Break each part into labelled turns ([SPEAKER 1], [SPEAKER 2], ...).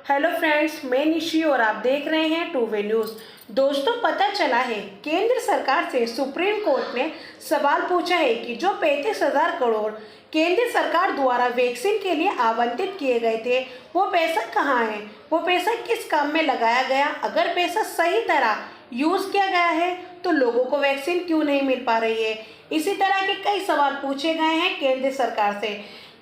[SPEAKER 1] Hello friends, मैं निशी और आप देख रहे हैं टू वे न्यूज़। दोस्तों, पता चला है केंद्र सरकार से सुप्रीम कोर्ट ने सवाल पूछा है कि जो 35,000 करोड़ केंद्र सरकार द्वारा वैक्सीन के लिए आवंटित किए गए थे, वो पैसा कहाँ है, वो पैसा किस काम में लगाया गया। अगर पैसा सही तरह यूज़ किया गया है तो लोगों को वैक्सीन क्यों नहीं मिल पा रही है। इसी तरह के कई सवाल पूछे गए हैं केंद्र सरकार से।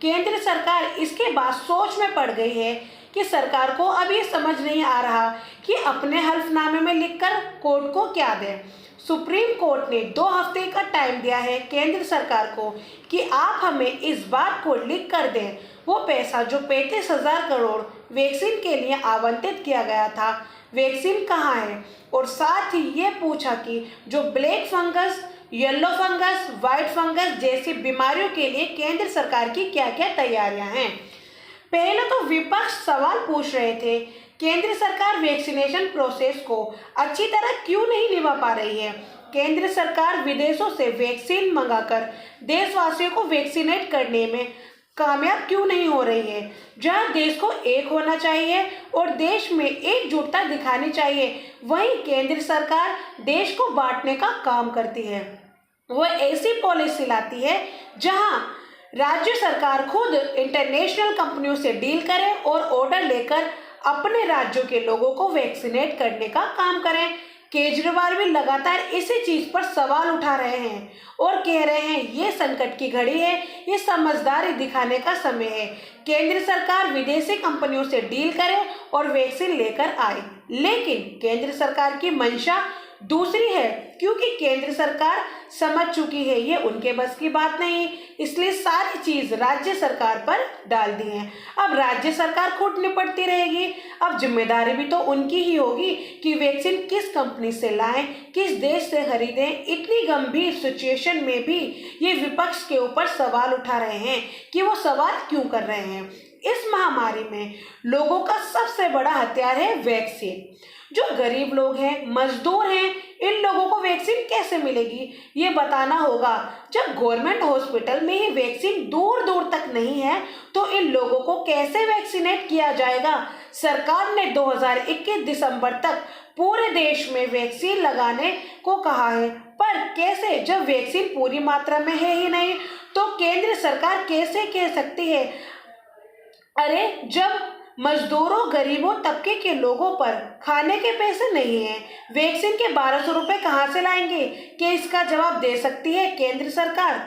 [SPEAKER 1] केंद्र सरकार इसके बाद सोच में पड़ गई है कि सरकार को अब ये समझ नहीं आ रहा कि अपने हल्फनामे में लिखकर कोर्ट को क्या दें। सुप्रीम कोर्ट ने 2 हफ्ते का टाइम दिया है केंद्र सरकार को कि आप हमें इस बात को लिख कर दें, वो पैसा जो 35,000 करोड़ वैक्सीन के लिए आवंटित किया गया था, वैक्सीन कहाँ है। और साथ ही ये पूछा कि जो black fungus, yellow fungus, white fungus जैसी बीमारियों के लिए केंद्र सरकार की क्या क्या तैयारियां हैं। पहले तो विपक्ष सवाल पूछ रहे थे, केंद्र सरकार वैक्सीनेशन प्रोसेस को अच्छी तरह क्यों नहीं निभा पा रही है। केंद्र सरकार विदेशों से वैक्सीन मंगाकर देशवासियों को वैक्सीनेट करने में कामयाब क्यों नहीं हो रही है। जहां देश को एक होना चाहिए और देश में एकजुटता दिखानी चाहिए, वहीं केंद्र सरकार देश को बांटने का काम करती है। वह ऐसी पॉलिसी लाती है जहां राज्य सरकार खुद इंटरनेशनल कंपनियों से डील करे और ऑर्डर लेकर अपने राज्यों के लोगों को वैक्सीनेट करने का काम करें। केजरीवाल भी लगातार इसी चीज पर सवाल उठा रहे हैं और कह रहे हैं ये संकट की घड़ी है, ये समझदारी दिखाने का समय है। केंद्र सरकार विदेशी कंपनियों से डील करे और वैक्सीन लेकर आए, लेकिन केंद्र सरकार की मंशा दूसरी है, क्योंकि केंद्र सरकार समझ चुकी है ये उनके बस की बात नहीं, इसलिए सारी चीज राज्य सरकार पर डाल दी है। अब राज्य सरकार खुद निपटती रहेगी। अब जिम्मेदारी भी तो उनकी ही होगी कि वैक्सीन किस कंपनी से लाएं, किस देश से खरीदें। इतनी गंभीर सिचुएशन में भी ये विपक्ष के ऊपर सवाल उठा रहे हैं कि वो सवाल क्यों कर रहे हैं। इस महामारी में लोगों का सबसे बड़ा हथियार है वैक्सीन। जो गरीब लोग हैं, मजदूर हैं, इन लोगों को वैक्सीन कैसे मिलेगी, ये बताना होगा। जब गवर्नमेंट हॉस्पिटल में ही वैक्सीन दूर दूर तक नहीं है तो इन लोगों को कैसे वैक्सीनेट किया जाएगा। सरकार ने 2021 दिसंबर तक पूरे देश में वैक्सीन लगाने को कहा है, पर कैसे, जब वैक्सीन पूरी मात्रा में है ही नहीं तो केंद्र सरकार कैसे कह सकती है। अरे, जब मजदूरों, गरीबों तबके के लोगों पर खाने के पैसे नहीं हैं, वैक्सीन के 1200 रुपए कहाँ से लाएंगे। क्या इसका जवाब दे सकती है केंद्र सरकार।